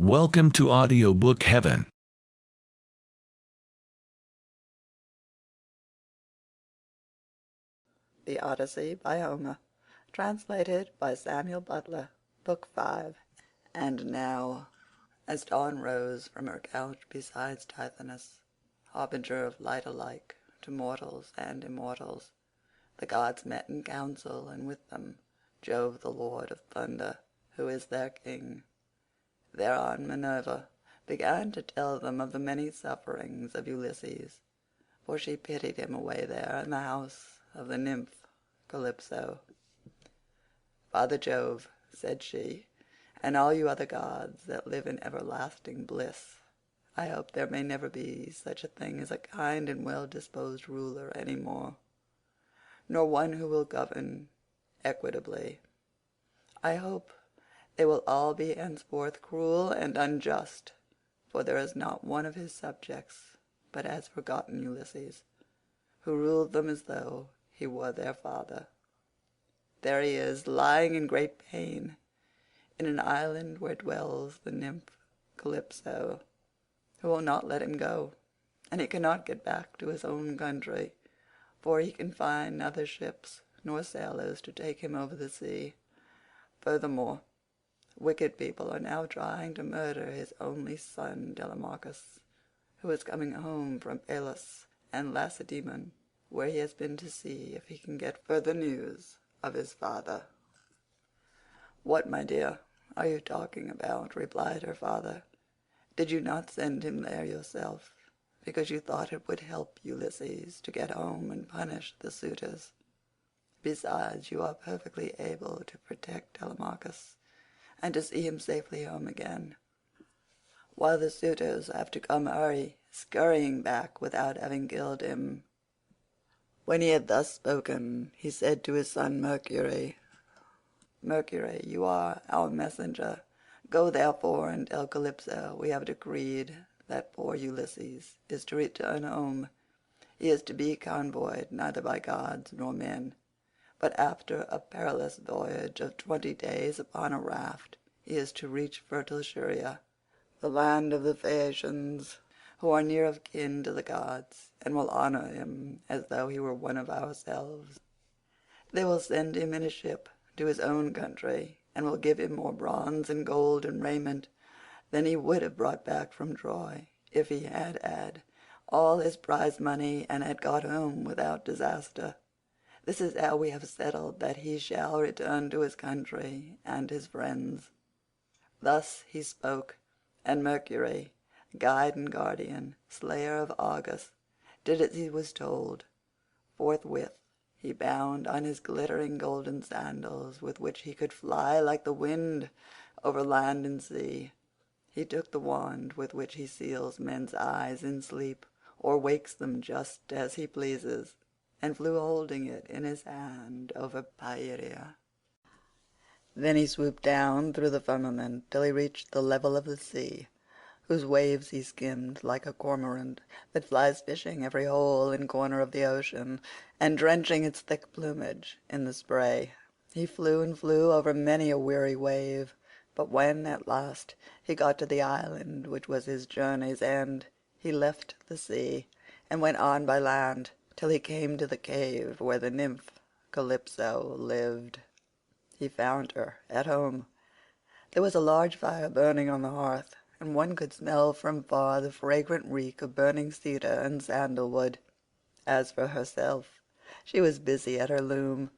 Welcome to Audiobook Heaven. The Odyssey by Homer, translated by Samuel Butler, Book 5. And now, as dawn rose from her couch beside Tithonus, harbinger of light alike to mortals and immortals, the gods met in council, and with them Jove the lord of thunder, who is their king. Thereon Minerva began to tell them of the many sufferings of Ulysses, for she pitied him away there in the house of the nymph Calypso. "Father Jove," said she, "and all you other gods that live in everlasting bliss, I hope there may never be such a thing as a kind and well-disposed ruler any more, nor one who will govern equitably. I hope they will all be henceforth cruel and unjust, for there is not one of his subjects but has forgotten Ulysses, who ruled them as though he were their father. There he is, lying in great pain in an island where dwells the nymph Calypso, who will not let him go, and he cannot get back to his own country, for he can find neither ships nor sailors to take him over the sea. Furthermore, wicked people are now trying to murder his only son Telemachus, who is coming home from Elis and Lacedaemon, where he has been to see if he can get further news of his father." "What, my dear, are you talking about?" replied her father. "Did you not send him there yourself, because you thought it would help Ulysses to get home and punish the suitors? Besides, you are perfectly able to protect Telemachus, and to see him safely home again, while the suitors have to come scurrying back without having killed him." When he had thus spoken, he said to his son Mercury, "Mercury, you are our messenger. Go therefore and tell Calypso we have decreed that poor Ulysses is to return home. He is to be convoyed neither by gods nor men, but after a perilous voyage of 20 days upon a raft he is to reach fertile Scheria, the land of the Phaeacians, who are near of kin to the gods, and will honor him as though he were one of ourselves. They will send him in a ship to his own country, and will give him more bronze and gold and raiment than he would have brought back from Troy if he had had all his prize money and had got home without disaster. This is how we have settled that he shall return to his country and his friends." Thus he spoke, and Mercury, guide and guardian, slayer of Argus, did as he was told. Forthwith he bound on his glittering golden sandals, with which he could fly like the wind over land and sea. He took the wand with which he seals men's eyes in sleep, or wakes them just as he pleases, and flew holding it in his hand over Pieria. Then he swooped down through the firmament till he reached the level of the sea, whose waves he skimmed like a cormorant that flies fishing every hole and corner of the ocean, and drenching its thick plumage in the spray. He flew and flew over many a weary wave, but when at last he got to the island which was his journey's end, he left the sea and went on by land till he came to the cave where the nymph Calypso lived. He found her at home. There was a large fire burning on the hearth, and one could smell from far the fragrant reek of burning cedar and sandalwood. As for herself, she was busy at her loom,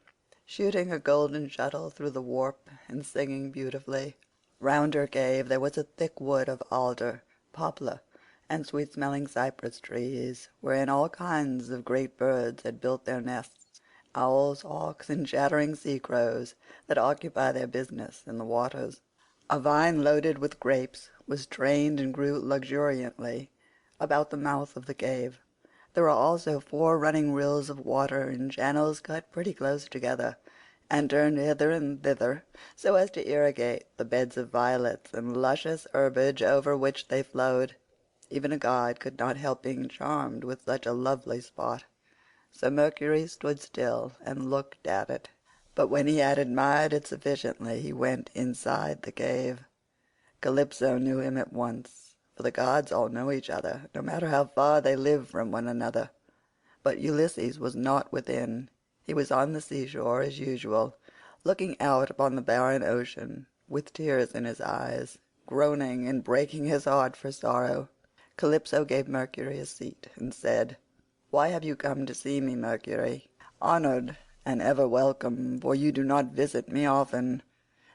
shooting her golden shuttle through the warp and singing beautifully. Round her cave there was a thick wood of alder, poplar, and sweet-smelling cypress trees, wherein all kinds of great birds had built their nests, owls, hawks, and chattering sea-crows that occupy their business in the waters. A vine loaded with grapes was trained and grew luxuriantly about the mouth of the cave. There were also 4 running rills of water in channels cut pretty close together, and turned hither and thither so as to irrigate the beds of violets and luscious herbage over which they flowed. Even a god could not help being charmed with such a lovely spot, so Mercury stood still and looked at it. But when he had admired it sufficiently he went inside the cave. Calypso knew him at once, for the gods all know each other, no matter how far they live from one another. But Ulysses was not within. He was on the seashore as usual, looking out upon the barren ocean, with tears in his eyes, groaning and breaking his heart for sorrow. Calypso gave Mercury a seat, and said, "Why have you come to see me, Mercury? Honored and ever welcome, for you do not visit me often.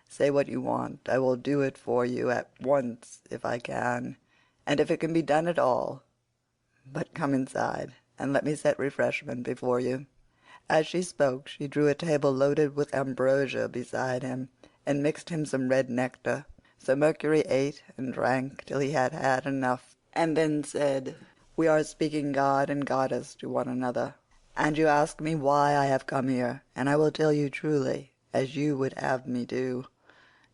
Say what you want. I will do it for you at once if I can, and if it can be done at all. But come inside, and let me set refreshment before you." As she spoke she drew a table loaded with ambrosia beside him, and mixed him some red nectar. So Mercury ate and drank till he had had enough, and then said, "We are speaking god and goddess to one another, and you ask me why I have come here, and I will tell you truly, as you would have me do.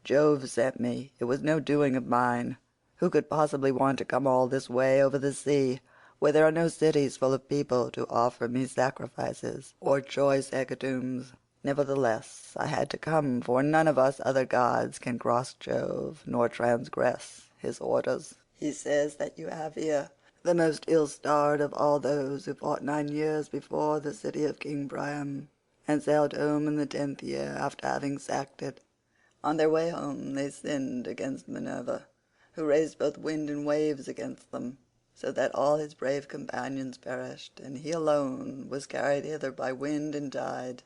Jove sent me. It was no doing of mine. Who could possibly want to come all this way over the sea, where there are no cities full of people to offer me sacrifices or choice hecatombs? Nevertheless I had to come, for none of us other gods can cross Jove nor transgress his orders. He says that you have here the most ill-starred of all those who fought 9 years before the city of King Priam, and sailed home in the 10th year after having sacked it. On their way home they sinned against Minerva, who raised both wind and waves against them, so that all his brave companions perished, and he alone was carried hither by wind and tide.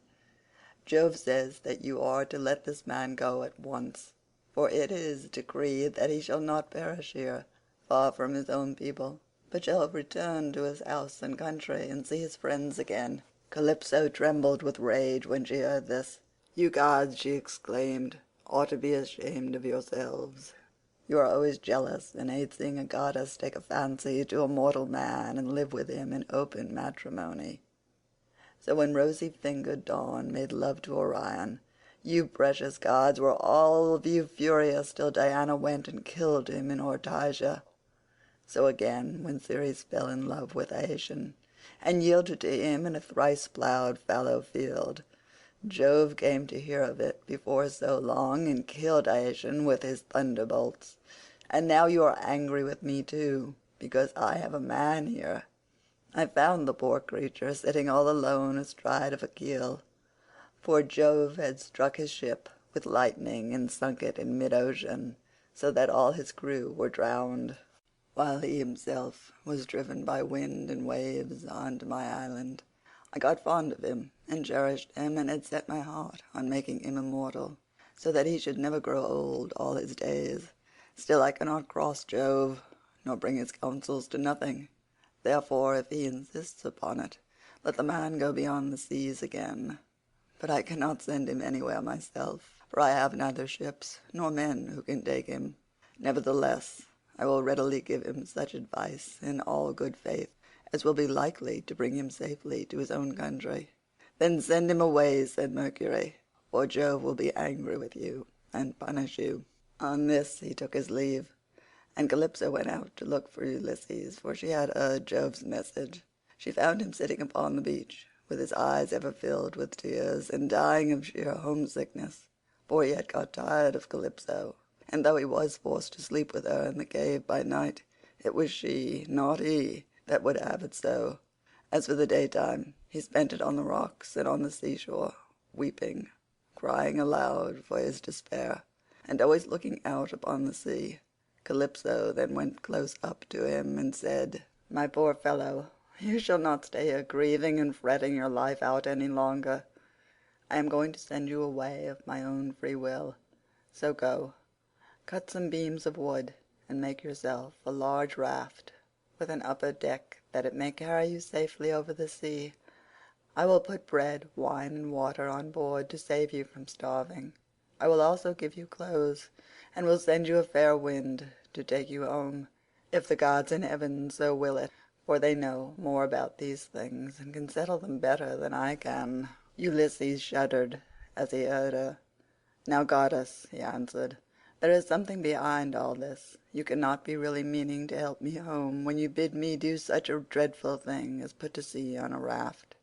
Jove says that you are to let this man go at once, for it is decreed that he shall not perish here, far from his own people, but shall return to his house and country and see his friends again." Calypso trembled with rage when she heard this. "You gods," she exclaimed, "ought to be ashamed of yourselves. You are always jealous and hate seeing a goddess take a fancy to a mortal man and live with him in open matrimony. So when rosy-fingered Dawn made love to Orion, you precious gods were all of you furious till Diana went and killed him in Ortygia. So again when Ceres fell in love with Iasion and yielded to him in a thrice-ploughed fallow field, Jove came to hear of it before so long and killed Iasion with his thunderbolts. And now you are angry with me too, because I have a man here. I found the poor creature sitting all alone astride of a keel, for Jove had struck his ship with lightning and sunk it in mid-ocean, so that all his crew were drowned, while he himself was driven by wind and waves on to my island. I got fond of him and cherished him, and had set my heart on making him immortal, so that he should never grow old all his days. Still I cannot cross Jove, nor bring his counsels to nothing. Therefore, if he insists upon it, let the man go beyond the seas again. But I cannot send him anywhere myself, for I have neither ships nor men who can take him. Nevertheless, I will readily give him such advice in all good faith as will be likely to bring him safely to his own country." "Then send him away," said Mercury, "or Jove will be angry with you and punish you." On this he took his leave, and Calypso went out to look for Ulysses, for she had heard Jove's message. She found him sitting upon the beach, with his eyes ever filled with tears, and dying of sheer homesickness, for he had got tired of Calypso, and though he was forced to sleep with her in the cave by night, it was she, not he, that would have it so. As for the daytime, he spent it on the rocks and on the seashore, weeping, crying aloud for his despair, and always looking out upon the sea. Calypso then went close up to him and said, "My poor fellow, you shall not stay here grieving and fretting your life out any longer. I am going to send you away of my own free will, so go, cut some beams of wood, and make yourself a large raft with an upper deck, that it may carry you safely over the sea. I will put bread, wine, and water on board to save you from starving. I will also give you clothes, and will send you a fair wind to take you home, if the gods in heaven so will it, for they know more about these things and can settle them better than I can." Ulysses shuddered as he heard her. "Now, goddess," he answered, "there is something behind all this. You cannot be really meaning to help me home when you bid me do such a dreadful thing as put to sea on a raft.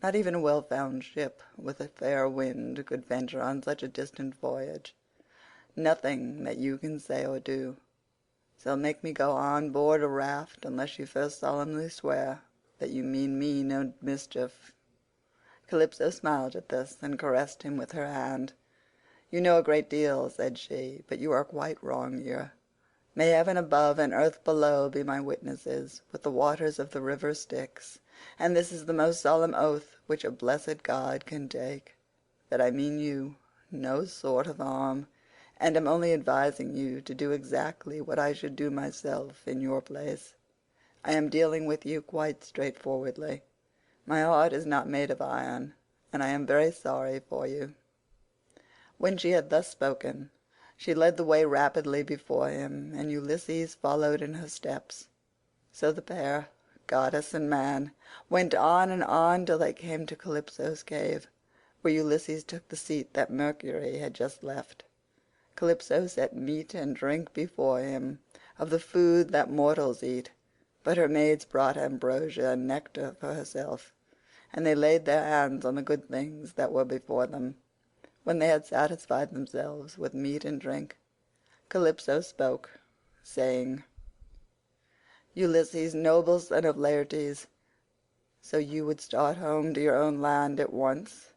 Not even a well-found ship with a fair wind could venture on such a distant voyage. nothing that you can say or do shall make me go on board a raft unless you first solemnly swear that you mean me no mischief." Calypso smiled at this and caressed him with her hand. "You know a great deal," said she, "but you are quite wrong here. May heaven above and earth below be my witnesses, with the waters of the river Styx, and this is the most solemn oath which a blessed god can take, that I mean you no sort of harm, and am only advising you to do exactly what I should do myself in your place. I am dealing with you quite straightforwardly. My heart is not made of iron, and I am very sorry for you." When she had thus spoken, she led the way rapidly before him, and Ulysses followed in her steps. So the pair, goddess and man, went on and on till they came to Calypso's cave, where Ulysses took the seat that Mercury had just left. Calypso set meat and drink before him, of the food that mortals eat, but her maids brought ambrosia and nectar for herself, and they laid their hands on the good things that were before them. When they had satisfied themselves with meat and drink, Calypso spoke, saying, "Ulysses, noble son of Laertes, so you would start home to your own land at once?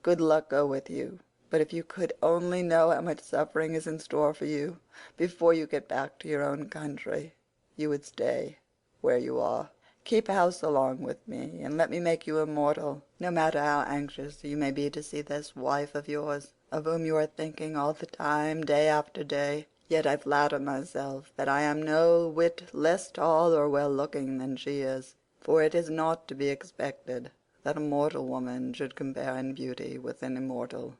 Good luck go with you, but if you could only know how much suffering is in store for you before you get back to your own country, you would stay where you are. Keep house along with me, and let me make you immortal, no matter how anxious you may be to see this wife of yours, of whom you are thinking all the time, day after day. Yet I flatter myself that I am no whit less tall or well-looking than she is, for it is not to be expected that a mortal woman should compare in beauty with an immortal."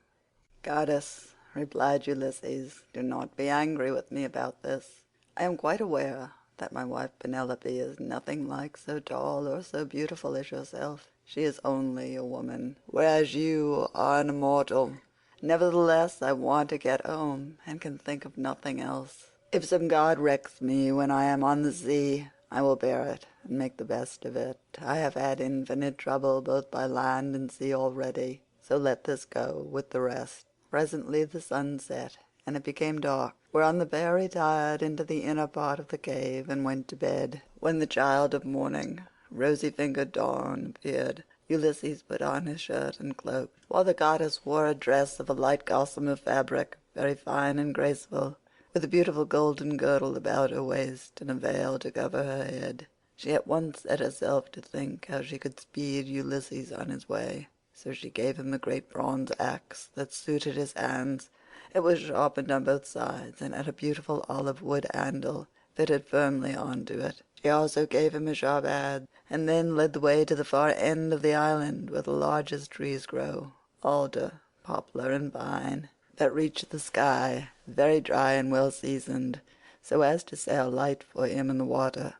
"Goddess," replied Ulysses, "do not be angry with me about this. I am quite aware that my wife Penelope is nothing like so tall or so beautiful as yourself. She is only a woman, whereas you are an immortal. Nevertheless, I want to get home, and can think of nothing else. If some god wrecks me when I am on the sea, I will bear it and make the best of it. I have had infinite trouble both by land and sea already, so let this go with the rest." Presently the sun set, and it became dark, whereon the pair retired into the inner part of the cave and went to bed. When the child of morning, rosy-fingered Dawn, appeared, Ulysses put on his shirt and cloak, while the goddess wore a dress of a light gossamer fabric, very fine and graceful, with a beautiful golden girdle about her waist and a veil to cover her head. She at once set herself to think how she could speed Ulysses on his way, so she gave him a great bronze axe that suited his hands. It was sharpened on both sides and had a beautiful olive wood handle fitted firmly on to it. She also gave him a sharp adze, and then led the way to the far end of the island where the largest trees grow, alder, poplar, and pine, that reach the sky, very dry and well seasoned, so as to sail light for him in the water.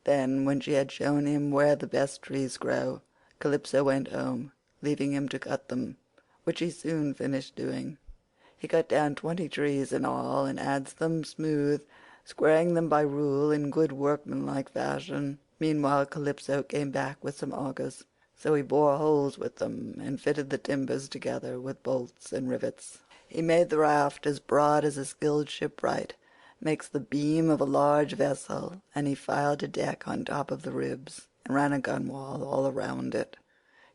Then, when she had shown him where the best trees grow, Calypso went home, leaving him to cut them, which he soon finished doing. He cut down 20 trees in all, and adzed them smooth, squaring them by rule in good workmanlike fashion. Meanwhile Calypso came back with some augers, so he bored holes with them and fitted the timbers together with bolts and rivets. He made the raft as broad as a skilled shipwright makes the beam of a large vessel, and he filed a deck on top of the ribs, and ran a gunwale all around it.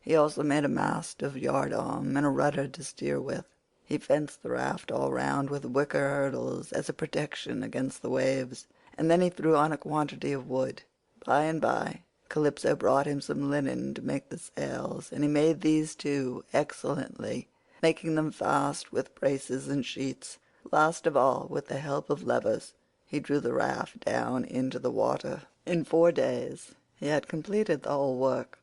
He also made a mast of yardarm and a rudder to steer with. He fenced the raft all round with wicker hurdles as a protection against the waves, and then he threw on a quantity of wood. By and by Calypso brought him some linen to make the sails, and he made these too excellently, making them fast with braces and sheets. Last of all, with the help of levers, he drew the raft down into the water. In 4 days he had completed the whole work,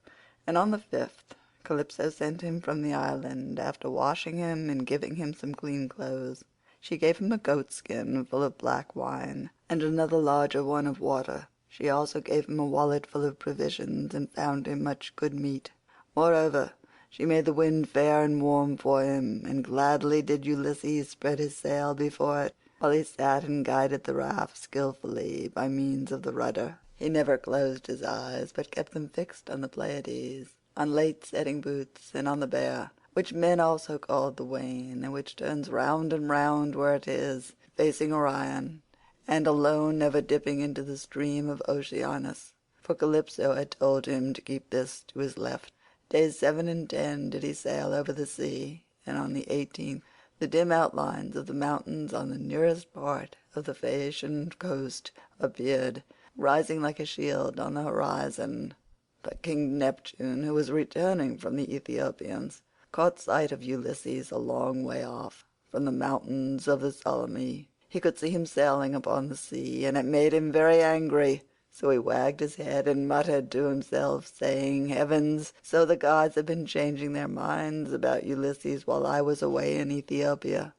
and on the 5th Calypso sent him from the island. After washing him and giving him some clean clothes, she gave him a goatskin full of black wine, and another larger one of water. She also gave him a wallet full of provisions, and found him much good meat. Moreover, she made the wind fair and warm for him, and gladly did Ulysses spread his sail before it, while he sat and guided the raft skillfully by means of the rudder. He never closed his eyes, but kept them fixed on the Pleiades, on late setting boots, and on the bear, which men also called the Wain, and which turns round and round where it is, facing Orion, and alone never dipping into the stream of Oceanus, for Calypso had told him to keep this to his left. Days 7 and 10 did he sail over the sea, and on the 18th the dim outlines of the mountains on the nearest part of the Phaeacian coast appeared, rising like a shield on the horizon. But King Neptune, who was returning from the Ethiopians, caught sight of Ulysses a long way off. From the mountains of the Solymi he could see him sailing upon the sea, and it made him very angry. So he wagged his head and muttered to himself, saying, "Heavens, so the gods have been changing their minds about Ulysses while I was away in Ethiopia,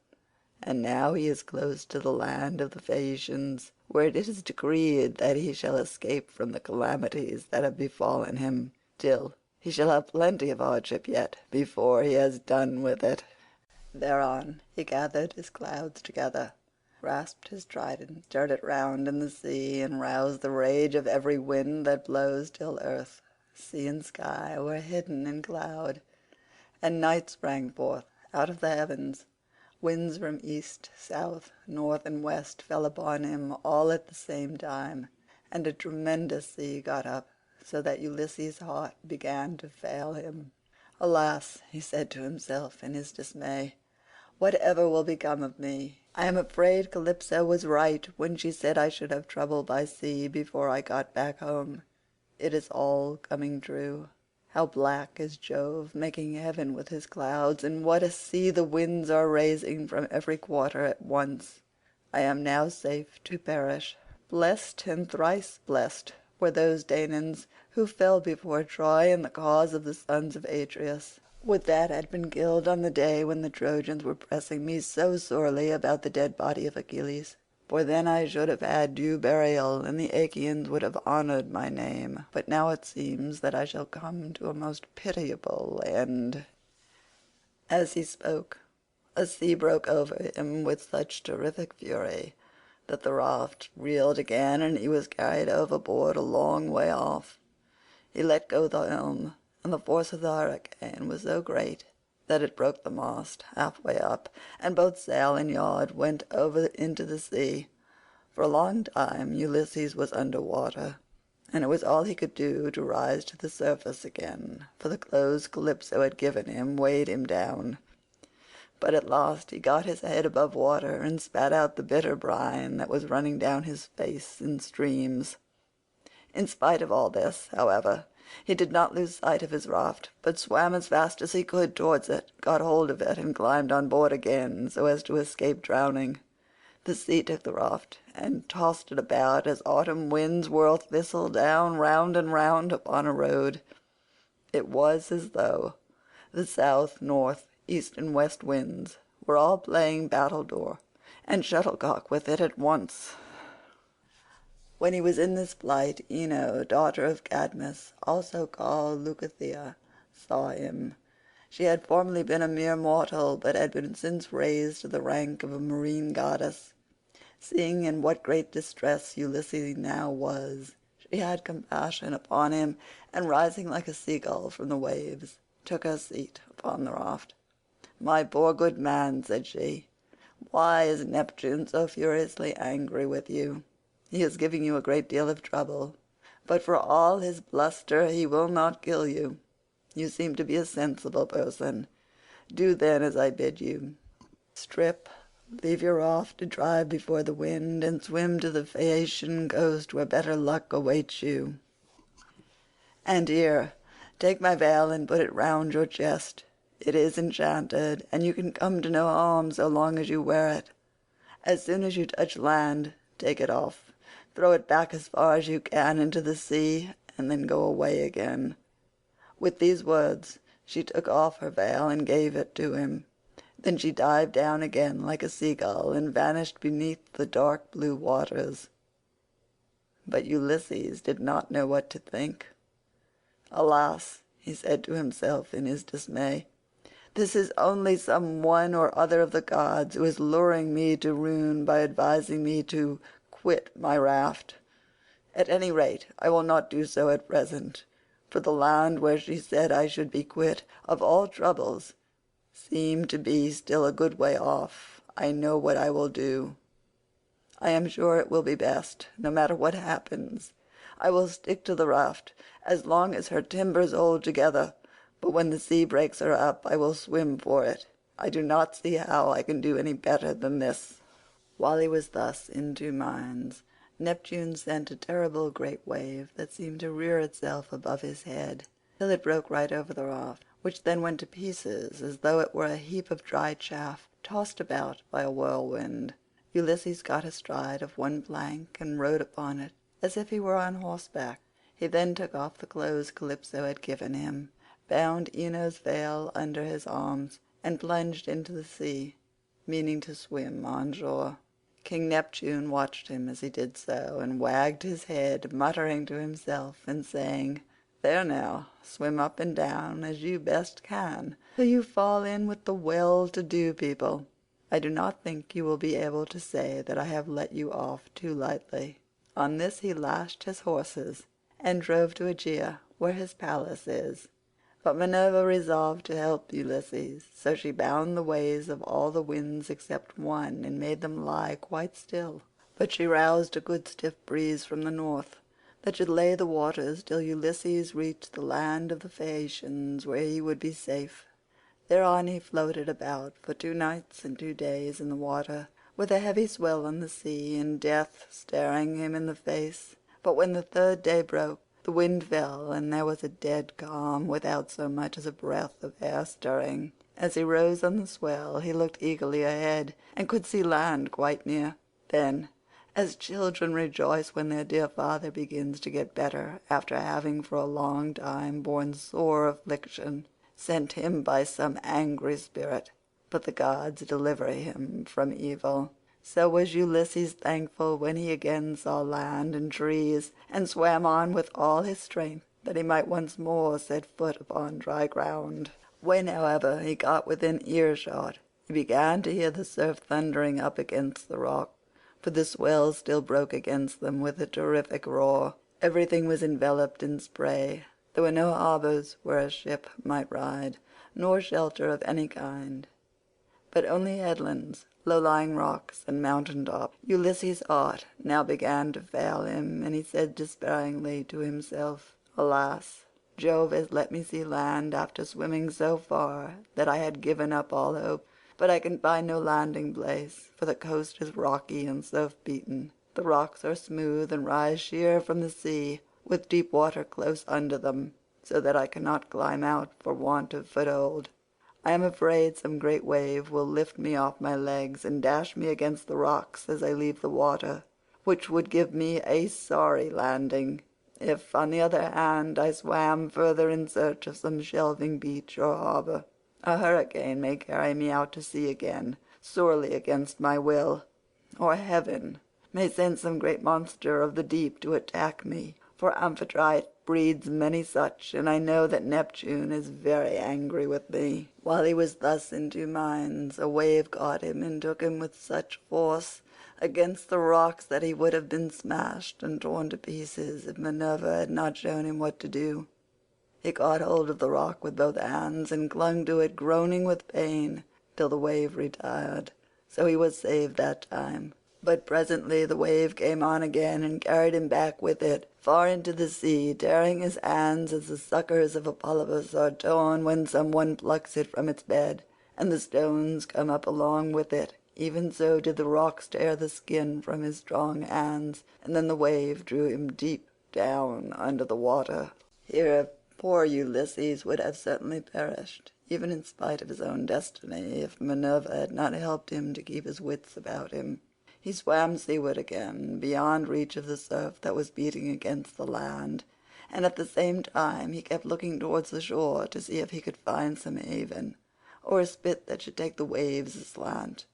and now he is close to the land of the Phaeacians, where it is decreed that he shall escape from the calamities that have befallen him, till he shall have plenty of hardship yet before he has done with it." Thereon he gathered his clouds together, grasped his trident, stirred it round in the sea, and roused the rage of every wind that blows till earth, sea, and sky were hidden in cloud, and night sprang forth out of the heavens. Winds from east, south, north, and west fell upon him all at the same time, and a tremendous sea got up, so that Ulysses' heart began to fail him. "Alas," he said to himself in his dismay, "whatever will become of me? I am afraid Calypso was right when she said I should have trouble by sea before I got back home. It is all coming true. How black is Jove making heaven with his clouds, and what a sea the winds are raising from every quarter at once. I am now safe to perish. Blessed and thrice blessed were those Danaans who fell before Troy in the cause of the sons of Atreus. Would that had been killed on the day when the Trojans were pressing me so sorely about the dead body of Achilles, for then I should have had due burial, and the Achaeans would have honoured my name. But now it seems that I shall come to a most pitiable end." As he spoke, a sea broke over him with such terrific fury that the raft reeled again, and he was carried overboard a long way off. He let go the helm, and the force of the hurricane was so great that it broke the mast halfway up, and both sail and yard went over into the sea. For a long time Ulysses was under water, and it was all he could do to rise to the surface again, for the clothes Calypso had given him weighed him down. But at last he got his head above water and spat out the bitter brine that was running down his face in streams. In spite of all this, however, he did not lose sight of his raft, but swam as fast as he could towards it, got hold of it, and climbed on board again so as to escape drowning. The sea took the raft and tossed it about as autumn winds whirl thistle down round and round upon a road. It was as though the south, north, east, and west winds were all playing battledore and shuttlecock with it at once. When he was in this plight, Ino, daughter of Cadmus, also called Leucothea, saw him. She had formerly been a mere mortal, but had been since raised to the rank of a marine goddess. Seeing in what great distress Ulysses now was, she had compassion upon him, and rising like a seagull from the waves, took her seat upon the raft. "My poor good man," said she, "why is Neptune so furiously angry with you? He is giving you a great deal of trouble, but for all his bluster he will not kill you. You seem to be a sensible person. Do then as I bid you. Strip, leave your raft to drive before the wind, and swim to the Phaeacian coast where better luck awaits you. And here, take my veil and put it round your chest. It is enchanted, and you can come to no harm so long as you wear it. As soon as you touch land, take it off. Throw it back as far as you can into the sea, and then go away again." With these words she took off her veil and gave it to him. Then she dived down again like a seagull and vanished beneath the dark blue waters. But Ulysses did not know what to think. "Alas," he said to himself in his dismay, "this is only some one or other of the gods who is luring me to ruin by advising me to quit my raft. At any rate I will not do so at present, for the land where she said I should be quit of all troubles seem to be still a good way off, I know what I will do. I am sure it will be best, no matter what happens. I will stick to the raft as long as her timbers hold together, but when the sea breaks her up I will swim for it. I do not see how I can do any better than this." While he was thus in two minds, Neptune sent a terrible great wave that seemed to rear itself above his head, till it broke right over the raft, which then went to pieces as though it were a heap of dry chaff tossed about by a whirlwind. Ulysses got astride of one plank and rode upon it as if he were on horseback. He then took off the clothes Calypso had given him, bound Ino's veil under his arms, and plunged into the sea, meaning to swim on shore. King Neptune watched him as he did so, and wagged his head, muttering to himself and saying, "There now, swim up and down as you best can, till you fall in with the well-to-do people. I do not think you will be able to say that I have let you off too lightly." On this he lashed his horses and drove to Aegea, where his palace is. But Minerva resolved to help Ulysses, so she bound the ways of all the winds except one, and made them lie quite still. But she roused a good stiff breeze from the north, that should lay the waters till Ulysses reached the land of the Phaeacians, where he would be safe. Thereon he floated about for 2 nights and 2 days in the water, with a heavy swell on the sea, and death staring him in the face. But when the 3rd day broke, the wind fell, and there was a dead calm, without so much as a breath of air stirring. As he rose on the swell he looked eagerly ahead, and could see land quite near. Then, as children rejoice when their dear father begins to get better after having for a long time borne sore affliction, sent him by some angry spirit, but the gods deliver him from evil, so was Ulysses thankful when he again saw land and trees, and swam on with all his strength, that he might once more set foot upon dry ground. When, however, he got within earshot, he began to hear the surf thundering up against the rock, for the swell still broke against them with a terrific roar. Everything was enveloped in spray. There were no harbours where a ship might ride, nor shelter of any kind, but only headlands, low-lying rocks, and mountain tops. Ulysses' heart now began to fail him, and he said despairingly to himself, "Alas, Jove has let me see land after swimming so far that I had given up all hope. But I can find no landing place, for the coast is rocky and surf-beaten. The rocks are smooth and rise sheer from the sea, with deep water close under them, so that I cannot climb out for want of foothold. I am afraid some great wave will lift me off my legs and dash me against the rocks as I leave the water, which would give me a sorry landing. If, on the other hand, I swam further in search of some shelving beach or harbour, a hurricane may carry me out to sea again, sorely against my will, or heaven may send some great monster of the deep to attack me, for Amphitrite breeds many such, and I know that Neptune is very angry with me." While he was thus in two minds, a wave caught him and took him with such force against the rocks that he would have been smashed and torn to pieces if Minerva had not shown him what to do. He caught hold of the rock with both hands and clung to it, groaning with pain, till the wave retired, so he was saved that time. But presently the wave came on again and carried him back with it far into the sea, tearing his hands as the suckers of a polypus are torn when some one plucks it from its bed, and the stones come up along with it. Even so did the rocks tear the skin from his strong hands, and then the wave drew him deep down under the water. Here poor Ulysses would have certainly perished, even in spite of his own destiny, if Minerva had not helped him to keep his wits about him. He swam seaward again, beyond reach of the surf that was beating against the land, and at the same time he kept looking towards the shore to see if he could find some haven, or a spit that should take the waves aslant.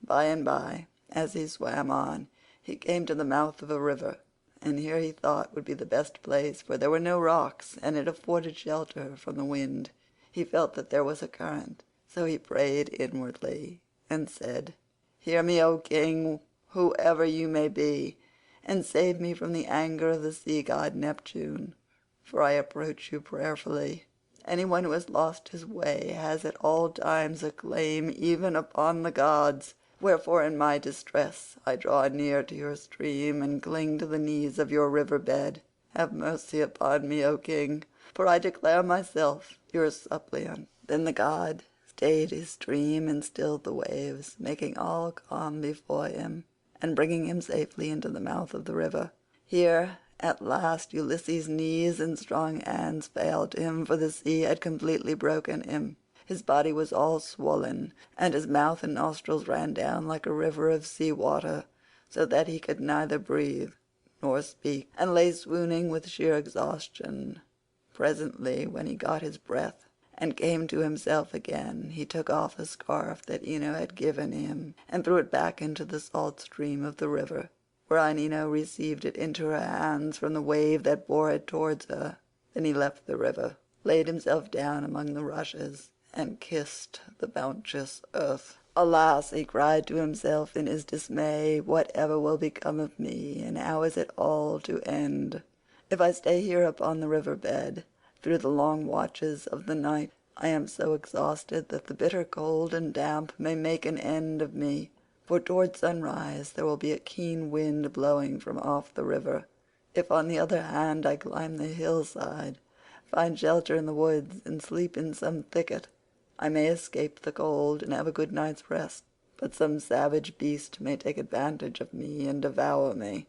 By and by, as he swam on, he came to the mouth of a river, and here he thought would be the best place, for there were no rocks, and it afforded shelter from the wind. He felt that there was a current, so he prayed inwardly and said, "Hear me, O king, whoever you may be, and save me from the anger of the sea god Neptune, for I approach you prayerfully. Anyone who has lost his way has at all times a claim even upon the gods. Wherefore in my distress I draw near to your stream and cling to the knees of your river bed. Have mercy upon me, O king, for I declare myself your suppliant." Then the god stayed his stream and stilled the waves, making all calm before him, and bringing him safely into the mouth of the river. Here at last Ulysses' knees and strong hands failed him, for the sea had completely broken him. His body was all swollen, and his mouth and nostrils ran down like a river of sea water, so that he could neither breathe nor speak, and lay swooning with sheer exhaustion. Presently, when he got his breath and came to himself again, he took off a scarf that Ino had given him and threw it back into the salt stream of the river, whereon Ino received it into her hands from the wave that bore it towards her. Then he left the river, laid himself down among the rushes, and kissed the bounteous earth. "Alas!" he cried to himself in his dismay, "whatever will become of me, and how is it all to end? If I stay here upon the river bed through the long watches of the night, I am so exhausted that the bitter cold and damp may make an end of me, for towards sunrise there will be a keen wind blowing from off the river. If on the other hand I climb the hillside, find shelter in the woods, and sleep in some thicket, I may escape the cold and have a good night's rest, but some savage beast may take advantage of me and devour me."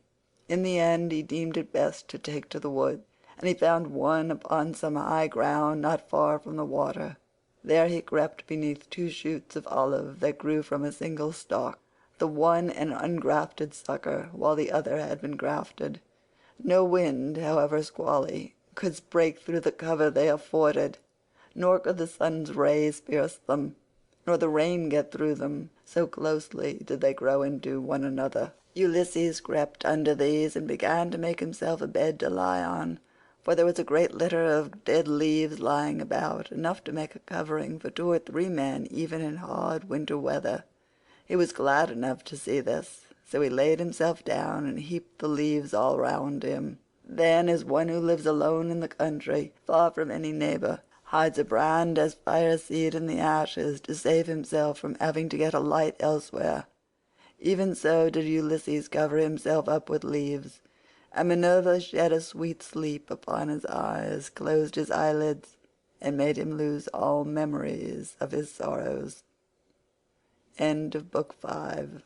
In the end he deemed it best to take to the woods, and he found one upon some high ground not far from the water. There he crept beneath 2 shoots of olive that grew from a single stalk, the one an ungrafted sucker, while the other had been grafted. No wind, however squally, could break through the cover they afforded, nor could the sun's rays pierce them, nor the rain get through them, so closely did they grow into one another. Ulysses crept under these and began to make himself a bed to lie on, for there was a great litter of dead leaves lying about, enough to make a covering for 2 or 3 men even in hard winter weather. He was glad enough to see this, so he laid himself down and heaped the leaves all round him. Then, as one who lives alone in the country, far from any neighbour, hides a brand as fire seed in the ashes to save himself from having to get a light elsewhere, even so did Ulysses cover himself up with leaves, and Minerva shed a sweet sleep upon his eyes, closed his eyelids, and made him lose all memories of his sorrows. End of Book 5.